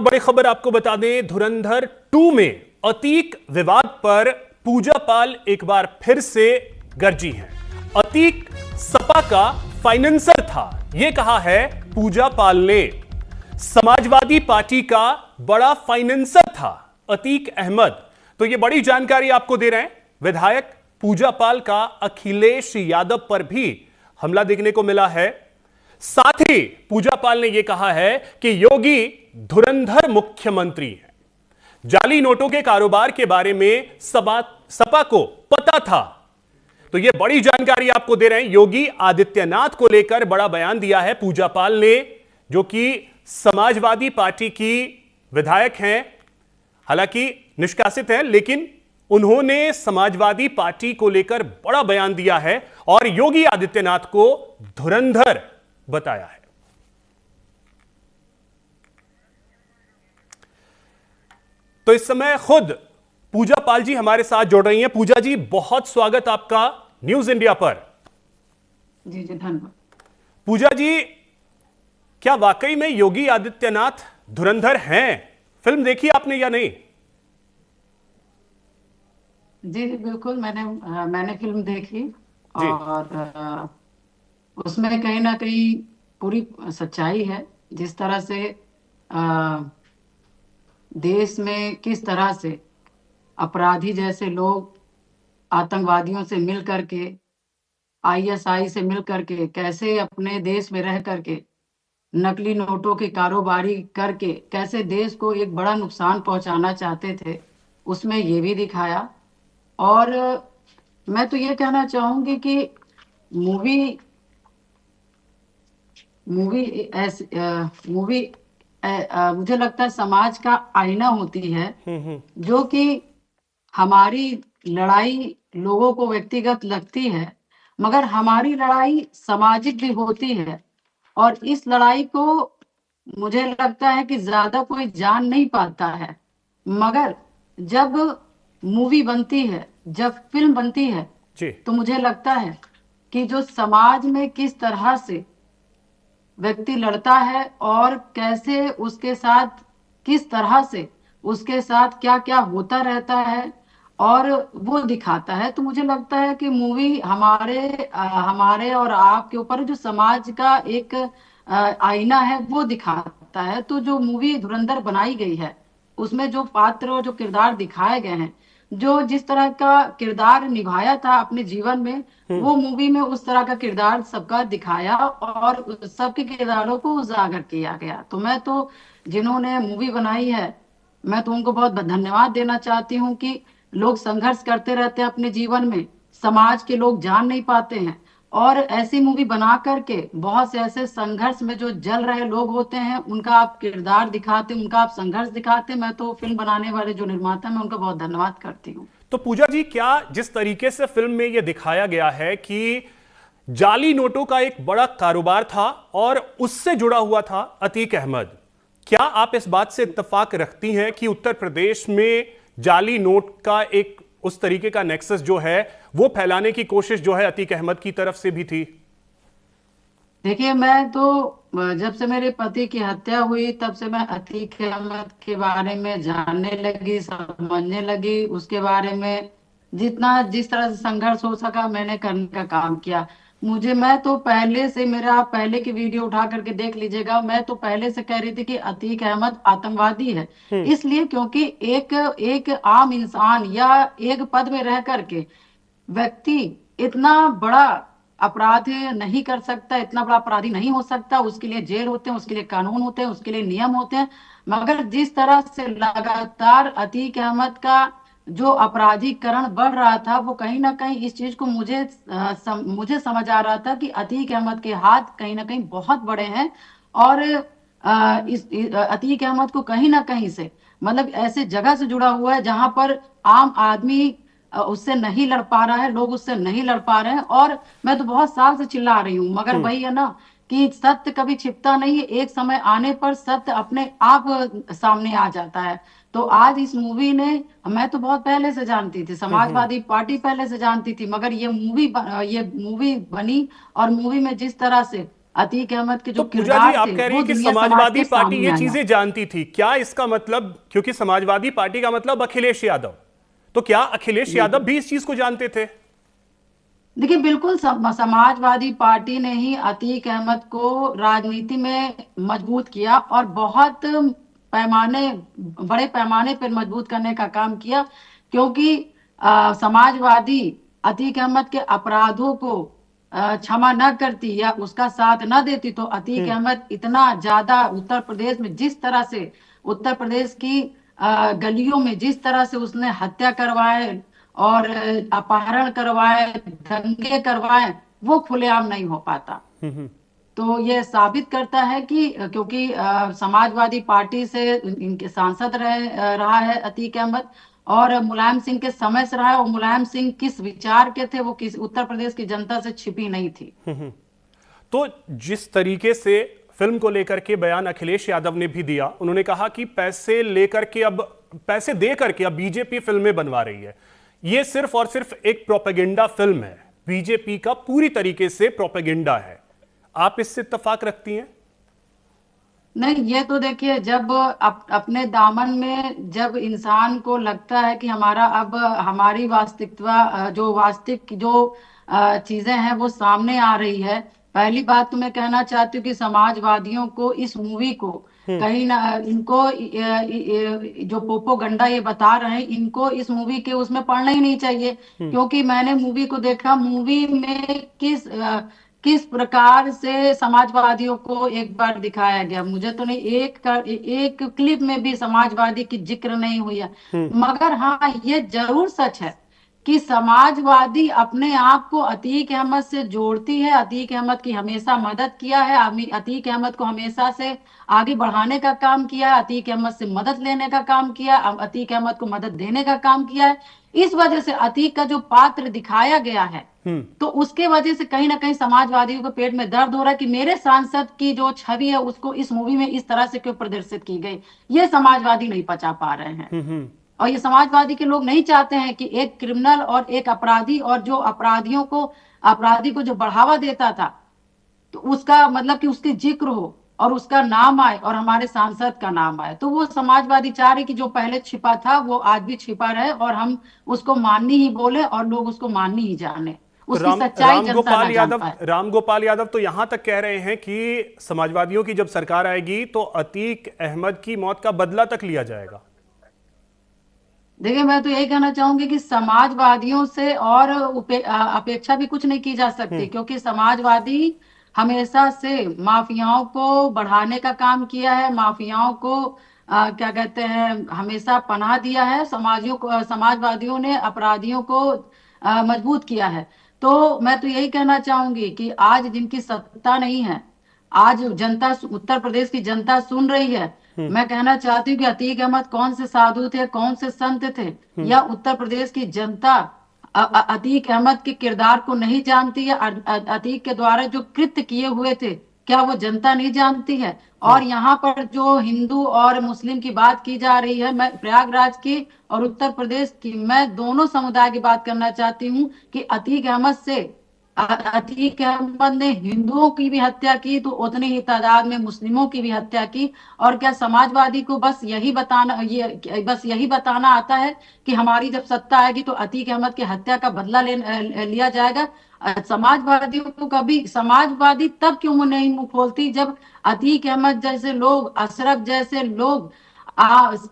और बड़ी खबर आपको बता दें, धुरंधर 2 में अतीक विवाद पर पूजा पाल एक बार फिर से गरजी हैं। अतीक सपा का फाइनेंसर था, यह कहा है पूजा पाल ने। समाजवादी पार्टी का बड़ा फाइनेंसर था अतीक अहमद। तो यह बड़ी जानकारी आपको दे रहे हैं। विधायक पूजा पाल का अखिलेश यादव पर भी हमला देखने को मिला है। साथ ही पूजा पाल ने यह कहा है कि योगी धुरंधर मुख्यमंत्री है। जाली नोटों के कारोबार के बारे में सपा को पता था। तो यह बड़ी जानकारी आपको दे रहे हैं। योगी आदित्यनाथ को लेकर बड़ा बयान दिया है पूजा पाल ने, जो कि समाजवादी पार्टी की विधायक हैं, हालांकि निष्कासित हैं, लेकिन उन्होंने समाजवादी पार्टी को लेकर बड़ा बयान दिया है और योगी आदित्यनाथ को धुरंधर बताया है। तो इस समय खुद पूजा पाल जी हमारे साथ जुड़ रही हैं। पूजा जी, बहुत स्वागत आपका न्यूज इंडिया पर। जी जी, धन्यवाद। पूजा जी, क्या वाकई में योगी आदित्यनाथ धुरंधर हैं? फिल्म देखी आपने या नहीं? जी जी बिल्कुल, मैंने फिल्म देखी और उसमें कहीं ना कहीं पूरी सच्चाई है। जिस तरह से देश में किस तरह से अपराधी जैसे लोग आतंकवादियों से मिल करके, आईएसआई से मिल करके, कैसे अपने देश में रह करके नकली नोटों की कारोबारी करके कैसे देश को एक बड़ा नुकसान पहुंचाना चाहते थे, उसमें ये भी दिखाया। और मैं तो ये कहना चाहूंगी कि मूवी मुझे लगता है समाज का आईना होती है, जो कि हमारी लड़ाई लोगों को व्यक्तिगत लगती है, मगर हमारी लड़ाई सामाजिक भी होती है। और इस लड़ाई को मुझे लगता है कि ज्यादा कोई जान नहीं पाता है, मगर जब मूवी बनती है, जब फिल्म बनती है, तो मुझे लगता है कि जो समाज में किस तरह से व्यक्ति लड़ता है और कैसे उसके साथ, किस तरह से उसके साथ क्या क्या होता रहता है, और वो दिखाता है। तो मुझे लगता है कि मूवी हमारे और आपके ऊपर जो समाज का एक आईना है वो दिखाता है। तो जो मूवी धुरंधर बनाई गई है, उसमें जो पात्र और जो किरदार दिखाए गए हैं, जो जिस तरह का किरदार निभाया था अपने जीवन में, वो मूवी में उस तरह का किरदार सबका दिखाया और सबके किरदारों को उजागर किया गया। तो मैं तो जिन्होंने मूवी बनाई है, मैं तो उनको बहुत धन्यवाद देना चाहती हूँ कि लोग संघर्ष करते रहते हैं अपने जीवन में, समाज के लोग जान नहीं पाते हैं, और ऐसी मूवी बना करके बहुत से ऐसे संघर्ष में जो जल रहे लोग होते हैं, उनका आप किरदार दिखाते, उनका आप संघर्ष दिखाते। मैं तो फिल्म बनाने वाले जो निर्माता हैं, मैं उनका बहुत धन्यवाद करती हूँ। तो पूजा जी, क्या जिस तरीके से फिल्म में यह दिखाया गया है कि जाली नोटों का एक बड़ा कारोबार था और उससे जुड़ा हुआ था अतीक अहमद, क्या आप इस बात से इत्तेफाक रखती हैं कि उत्तर प्रदेश में जाली नोट का एक उस तरीके का नेक्सस जो है वो फैलाने की कोशिश जो है अतीक अहमद की तरफ से भी थी? देखिए, मैं तो जब से मेरे पति की हत्या हुई तब से मैं अतीक अहमद के बारे में जानने लगी, समझने लगी, उसके बारे में जिस तरह से संघर्ष हो सका मैंने करने का काम किया। मैं तो पहले से, मेरा आप पहले की वीडियो उठा करके देख लीजिएगा, मैं तो पहले से कह रही थी कि अतीक अहमद आतंकवादी है। इसलिए क्योंकि एक आम इंसान या एक पद में रह करके व्यक्ति इतना बड़ा अपराध नहीं कर सकता, इतना बड़ा अपराधी नहीं हो सकता। उसके लिए जेल होते हैं, उसके लिए कानून होते हैं, उसके लिए नियम होते हैं। मगर जिस तरह से लगातार अतीक अहमद का जो अपराधीकरण बढ़ रहा था, वो कहीं ना कहीं इस चीज को मुझे समझ आ रहा था कि अतीक अहमद के हाथ कहीं ना कहीं बहुत बड़े हैं। और इस अतीक अहमद को कहीं ना कहीं से, मतलब ऐसे जगह से जुड़ा हुआ है जहां पर आम आदमी उससे नहीं लड़ पा रहा है, लोग उससे नहीं लड़ पा रहे हैं। और मैं तो बहुत साल से चिल्ला रही हूँ, मगर वही है ना कि सत्य कभी छिपता नहीं है, एक समय आने पर सत्य अपने आप सामने आ जाता है। तो आज इस मूवी ने, मैं तो बहुत पहले से जानती थी, समाजवादी पार्टी पहले से जानती थी, मगर ये मूवी बनी और मूवी में जिस तरह से अतीक अहमद के जो तो पूजा किरदार जी, आप थे कह रही वो हैं कि दुनिया समाज समाजवादी के पार्टी सामने ये आया। चीजें जानती थी क्या? इसका मतलब, क्योंकि समाजवादी पार्टी का मतलब अखिलेश यादव, तो क्या अखिलेश यादव भी इस चीज को जानते थे? देखिए बिल्कुल समाजवादी पार्टी ने ही अतीक अहमद को राजनीति में मजबूत किया और बहुत बड़े पैमाने पर मजबूत करने का काम किया, क्योंकि समाजवादी अतीक अहमद के अपराधों को क्षमा न करती या उसका साथ न देती तो अतीक अहमद इतना ज्यादा उत्तर प्रदेश में जिस तरह से उत्तर प्रदेश की गलियों में जिस तरह से उसने हत्या करवाए और अपहरण करवाए, दंगे करवाए, वो खुलेआम नहीं हो पाता। तो ये साबित करता है कि क्योंकि समाजवादी पार्टी से इनके सांसद रहा है अतीक अहमद, और मुलायम सिंह के समय से रहा है, और मुलायम सिंह किस विचार के थे वो किस उत्तर प्रदेश की जनता से छिपी नहीं थी। तो जिस तरीके से फिल्म को लेकर के बयान अखिलेश यादव ने भी दिया, उन्होंने कहा कि पैसे दे करके अब बीजेपी फिल्में बनवा रही है, ये सिर्फ और सिर्फ एक प्रोपेगेंडा फिल्म है, बीजेपी का पूरी तरीके से प्रोपेगेंडा है। आप इससे इत्तेफाक रखती हैं? नहीं, ये तो देखिए, जब अपने दामन में जब इंसान को लगता है कि अब हमारी वास्तविकता जो वास्तविक जो चीजें हैं वो सामने आ रही है। पहली बात तो मैं कहना चाहती हूँ कि समाजवादियों को इस मूवी को कहीं ना इनको जो पोपोगंडा ये बता रहे हैं, इनको इस मूवी के उसमें पढ़ना ही नहीं चाहिए, क्योंकि मैंने मूवी को देखा। मूवी में किस प्रकार से समाजवादियों को एक बार दिखाया गया, मुझे तो नहीं एक क्लिप में भी समाजवादी की जिक्र नहीं हुई है। मगर हाँ, ये जरूर सच है कि समाजवादी अपने आप को अतीक अहमद से जोड़ती है, अतीक अहमद की हमेशा मदद किया है, अतीक अहमद को हमेशा से आगे बढ़ाने का काम किया है, अतीक अहमद से मदद लेने का काम किया, अतीक अहमद को मदद देने का काम किया है। इस वजह से अतीक का जो पात्र दिखाया गया है, तो उसके वजह से कहीं ना कहीं समाजवादियों के पेट में दर्द हो रहा है कि मेरे सांसद की जो छवि है उसको इस मूवी में इस तरह से क्यों प्रदर्शित की गई। ये समाजवादी नहीं पचा पा रहे हैं, और ये समाजवादी के लोग नहीं चाहते हैं कि एक क्रिमिनल और एक अपराधी, और जो अपराधी को जो बढ़ावा देता था, तो उसका मतलब कि उसकी जिक्र हो और उसका नाम आए और हमारे सांसद का नाम आए। तो वो समाजवादी चाह रहे कि जो पहले छिपा था वो आज भी छिपा रहे, और हम उसको माननी ही बोले और लोग उसको माननी ही जाने, उसकी सच्चाई जनता ना जान पाए। राम गोपाल यादव तो यहां तक कह रहे हैं कि समाजवादियों की जब सरकार आएगी तो अतीक अहमद की मौत का बदला तक लिया जाएगा। देखिए, मैं तो यही कहना चाहूंगी कि समाजवादियों से और अपेक्षा भी कुछ नहीं की जा सकती, क्योंकि समाजवादी हमेशा से माफियाओं को बढ़ाने का काम किया है, माफियाओं को क्या कहते हैं, हमेशा पनाह दिया है। समाजवादियों ने अपराधियों को मजबूत किया है। तो मैं तो यही कहना चाहूंगी कि आज जिनकी सत्ता नहीं है, आज जनता, उत्तर प्रदेश की जनता सुन रही है। मैं कहना चाहती हूँ कि अतीक अहमद कौन से साधु थे, कौन से संत थे, या उत्तर प्रदेश की जनता अतीक अहमद के किरदार को नहीं जानती है, अतीक के द्वारा जो कृत्य किए हुए थे क्या वो जनता नहीं जानती है। और यहाँ पर जो हिंदू और मुस्लिम की बात की जा रही है, मैं प्रयागराज की और उत्तर प्रदेश की, मैं दोनों समुदाय की बात करना चाहती हूँ कि अतीक अहमद ने हिंदुओं की भी हत्या की तो उतनी ही तादाद में मुस्लिमों की भी हत्या की। और क्या समाजवादी को बस यही बताना आता है कि हमारी जब सत्ता आएगी तो अतीक अहमद की हत्या का बदला लिया जाएगा। समाजवादियों को कभी, समाजवादी तब क्यों नहीं मुंह खोलती जब अतीक अहमद जैसे लोग, अशरफ जैसे लोग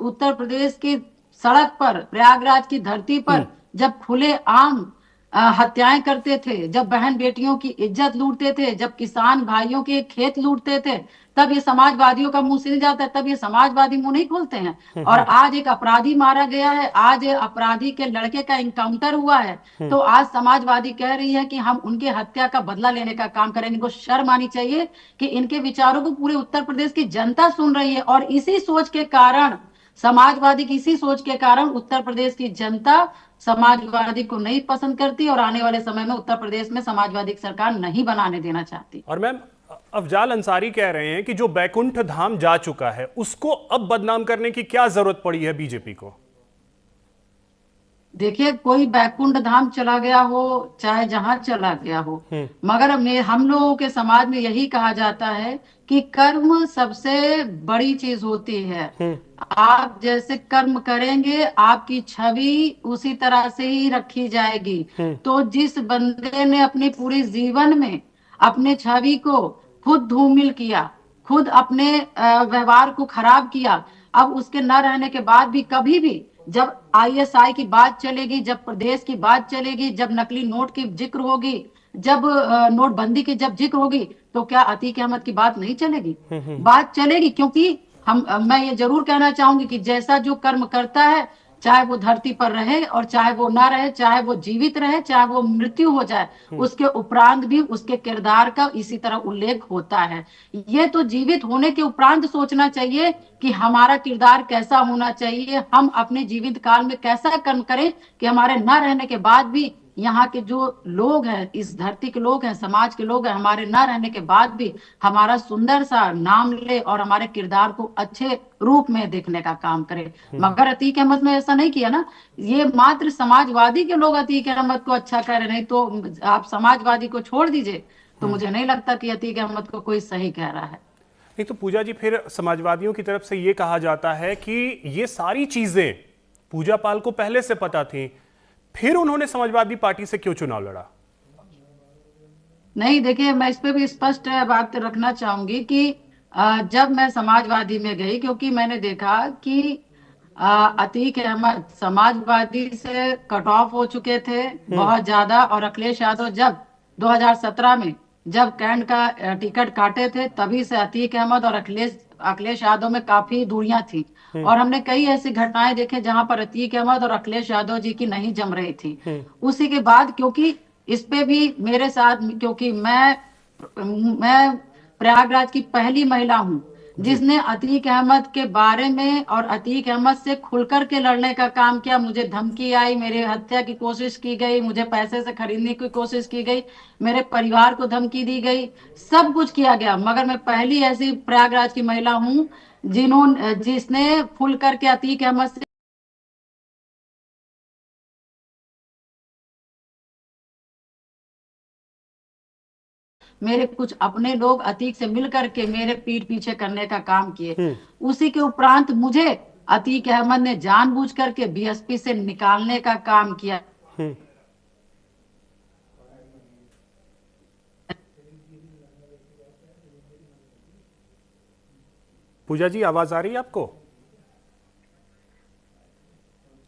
उत्तर प्रदेश की सड़क पर, प्रयागराज की धरती पर जब खुले आम हत्याएं करते थे, जब बहन बेटियों की इज्जत लूटते थे, जब किसान भाइयों के खेत लूटते थे, तब ये समाजवादियों का मुंह सिल जाता है, तब ये समाजवादी मुंह नहीं खोलते हैं। और आज एक अपराधी मारा गया है, आज अपराधी के लड़के का इनकाउंटर हुआ है, तो आज समाजवादी कह रही है कि हम उनके हत्या का बदला लेने का काम करेंगे। इनको शर्म आनी चाहिए कि इनके विचारों को पूरे उत्तर प्रदेश की जनता सुन रही है, और इसी सोच के कारण, समाजवादी की इसी सोच के कारण उत्तर प्रदेश की जनता समाजवादी को नहीं पसंद करती, और आने वाले समय में उत्तर प्रदेश में समाजवादी की सरकार नहीं बनाने देना चाहती। और मैम, अफजाल अंसारी कह रहे हैं कि जो बैकुंठ धाम जा चुका है उसको अब बदनाम करने की क्या जरूरत पड़ी है बीजेपी को? देखिए, कोई बैकुंठ धाम चला गया हो, चाहे जहां चला गया हो, मगर हम लोगों के समाज में यही कहा जाता है कि कर्म सबसे बड़ी चीज होती है। आप जैसे कर्म करेंगे, आपकी छवि उसी तरह से ही रखी जाएगी। तो जिस बंदे ने अपनी पूरी जीवन में अपने छवि को खुद धूमिल किया, खुद अपने व्यवहार को खराब किया, अब उसके न रहने के बाद भी कभी भी जब आईएसआई की बात चलेगी, जब प्रदेश की बात चलेगी, जब नकली नोट की जिक्र होगी, जब नोटबंदी की जब जिक्र होगी, तो क्या अतीक अहमद की बात नहीं चलेगी? बात चलेगी, क्योंकि मैं ये जरूर कहना चाहूंगी कि जैसा जो कर्म करता है, चाहे वो धरती पर रहे और चाहे वो ना रहे, चाहे वो जीवित रहे, चाहे वो मृत्यु हो जाए, उसके उपरांत भी उसके किरदार का इसी तरह उल्लेख होता है। ये तो जीवित होने के उपरांत सोचना चाहिए कि हमारा किरदार कैसा होना चाहिए, हम अपने जीवित काल में कैसा कर्म करें कि हमारे न रहने के बाद भी यहाँ के जो लोग हैं, इस धरती के लोग हैं, समाज के लोग हैं, हमारे न रहने के बाद भी हमारा सुंदर सा नाम ले और हमारे किरदार को अच्छे रूप में देखने का काम करे। मगर अतीक अहमद ने ऐसा नहीं किया ना। ये मात्र समाजवादी के लोग अतीक अहमद को अच्छा कह रहे, नहीं तो आप समाजवादी को छोड़ दीजिए, तो मुझे नहीं लगता कि अतीक अहमद को कोई सही कह रहा है। नहीं तो पूजा जी, फिर समाजवादियों की तरफ से यह कहा जाता है कि ये सारी चीजें पूजा पाल को पहले से पता थी, फिर उन्होंने समाजवादी पार्टी से क्यों चुनाव लड़ा? नहीं, देखिए, मैं इस पे भी स्पष्ट बात रखना चाहूंगी कि जब मैं समाजवादी में गई, क्योंकि मैंने देखा कि अतीक अहमद समाजवादी से कट ऑफ हो चुके थे बहुत ज्यादा, और अखिलेश यादव जब 2017 में जब कैंट का टिकट काटे थे, तभी से अतीक अहमद और अखिलेश यादव में काफी दूरियां थी। और हमने कई ऐसी घटनाएं देखे जहां पर अतीक अहमद और अखिलेश यादव जी की नहीं जम रही थी। उसी के बाद, क्योंकि इस पे भी मेरे साथ, क्योंकि मैं प्रयागराज की पहली महिला हूं जिसने अतीक अहमद के बारे में और अतीक अहमद से खुलकर के लड़ने का काम किया। मुझे धमकी आई, मेरे हत्या की कोशिश की गई, मुझे पैसे से खरीदने की कोशिश की गई, मेरे परिवार को धमकी दी गई, सब कुछ किया गया, मगर मैं पहली ऐसी प्रयागराज की महिला हूं जिसने खुल करके अतीक अहमद से मेरे कुछ अपने लोग अतीक से मिल करके मेरे पीठ पीछे करने का काम किए। उसी के उपरांत मुझे अतीक अहमद ने जानबूझ करके बीएसपी से निकालने का काम किया। पूजा जी, आवाज आ रही है आपको?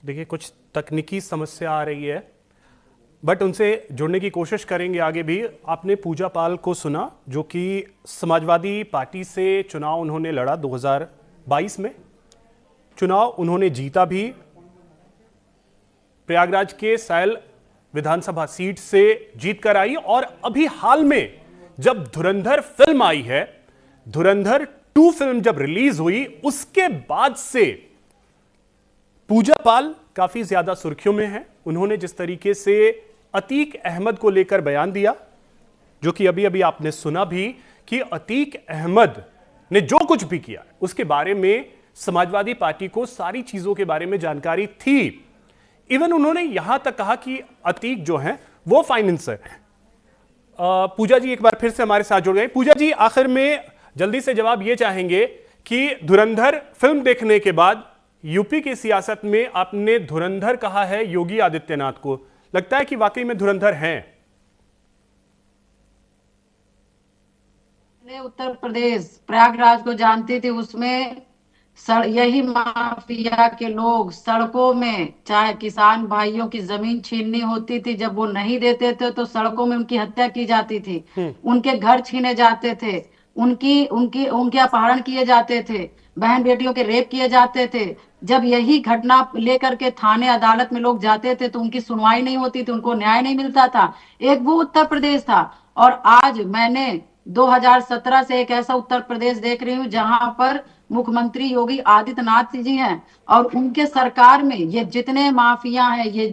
देखिए, कुछ तकनीकी समस्या आ रही है, बट उनसे जुड़ने की कोशिश करेंगे आगे भी। आपने पूजा पाल को सुना, जो कि समाजवादी पार्टी से चुनाव उन्होंने लड़ा 2022 में। चुनाव उन्होंने जीता भी, प्रयागराज के सैल विधानसभा सीट से जीत कर आई। और अभी हाल में जब धुरंधर फिल्म आई है, धुरंधर 2 फिल्म जब रिलीज हुई, उसके बाद से पूजा पाल काफी ज्यादा सुर्खियों में है। उन्होंने जिस तरीके से अतीक अहमद को लेकर बयान दिया, जो कि अभी अभी आपने सुना भी, कि अतीक अहमद ने जो कुछ भी किया उसके बारे में समाजवादी पार्टी को सारी चीजों के बारे में जानकारी थी। इवन उन्होंने यहां तक कहा कि अतीक जो है वो फाइनेंसर है। पूजा जी एक बार फिर से हमारे साथ जुड़ गए। पूजा जी, आखिर में जल्दी से जवाब ये चाहेंगे कि धुरंधर फिल्म देखने के बाद यूपी की सियासत में आपने धुरंधर कहा है योगी आदित्यनाथ को, लगता है कि वाकई में धुरंधर हैं? उत्तर प्रदेश प्रयागराज को जानती थी, उसमें यही माफिया के लोग सड़कों में, चाहे किसान भाइयों की जमीन छीननी होती थी, जब वो नहीं देते थे तो सड़कों में उनकी हत्या की जाती थी, उनके घर छीने जाते थे, उनकी उनकी उनके अपहरण किए जाते थे, बहन बेटियों के रेप किए जाते थे। जब यही घटना लेकर के थाने अदालत में लोग जाते थे तो उनकी सुनवाई नहीं होती थी, उनको न्याय नहीं मिलता था। एक वो उत्तर प्रदेश था। और आज मैंने 2017 से एक ऐसा उत्तर प्रदेश देख रही हूँ जहां पर मुख्यमंत्री योगी आदित्यनाथ जी हैं, और उनके सरकार में ये जितने माफिया हैं, ये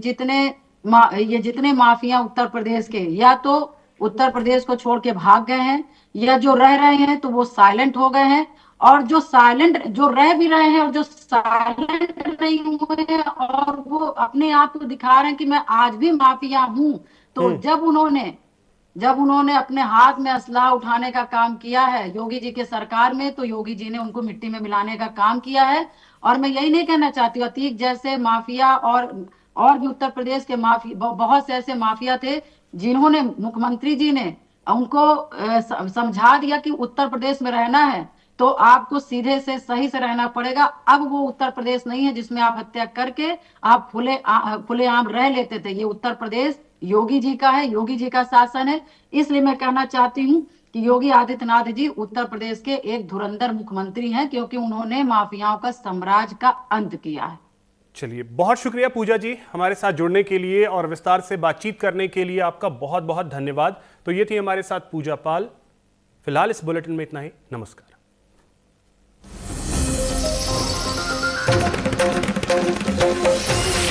जितने माफिया उत्तर प्रदेश के, या तो उत्तर प्रदेश को छोड़ के भाग गए हैं, या जो रह रहे हैं तो वो साइलेंट हो गए हैं। और जो साइलेंट, जो रह भी रहे हैं और जो साइलेंट नहीं हुए हैं और वो अपने आप को दिखा रहे हैं कि मैं आज भी माफिया हूं, तो जब उन्होंने अपने हाथ में असला उठाने का काम किया है योगी जी के सरकार में, तो योगी जी ने उनको मिट्टी में मिलाने का काम किया है। और मैं यही नहीं कहना चाहती हूँ, अतीक जैसे माफिया और भी उत्तर प्रदेश के बहुत से ऐसे माफिया थे जिन्होंने, मुख्यमंत्री जी ने उनको समझा दिया कि उत्तर प्रदेश में रहना है तो आपको सीधे से सही से रहना पड़ेगा। अब वो उत्तर प्रदेश नहीं है जिसमें आप हत्या करके आप खुलेआम रह लेते थे। ये उत्तर प्रदेश योगी जी का है, योगी जी का शासन है। इसलिए मैं कहना चाहती हूँ कि योगी आदित्यनाथ जी उत्तर प्रदेश के एक धुरंधर मुख्यमंत्री हैं, क्योंकि उन्होंने माफियाओं का साम्राज्य का अंत किया है। चलिए, बहुत शुक्रिया पूजा जी हमारे साथ जुड़ने के लिए और विस्तार से बातचीत करने के लिए आपका बहुत बहुत धन्यवाद। तो ये थी हमारे साथ पूजा पाल। फिलहाल इस बुलेटिन में इतना ही। नमस्कार।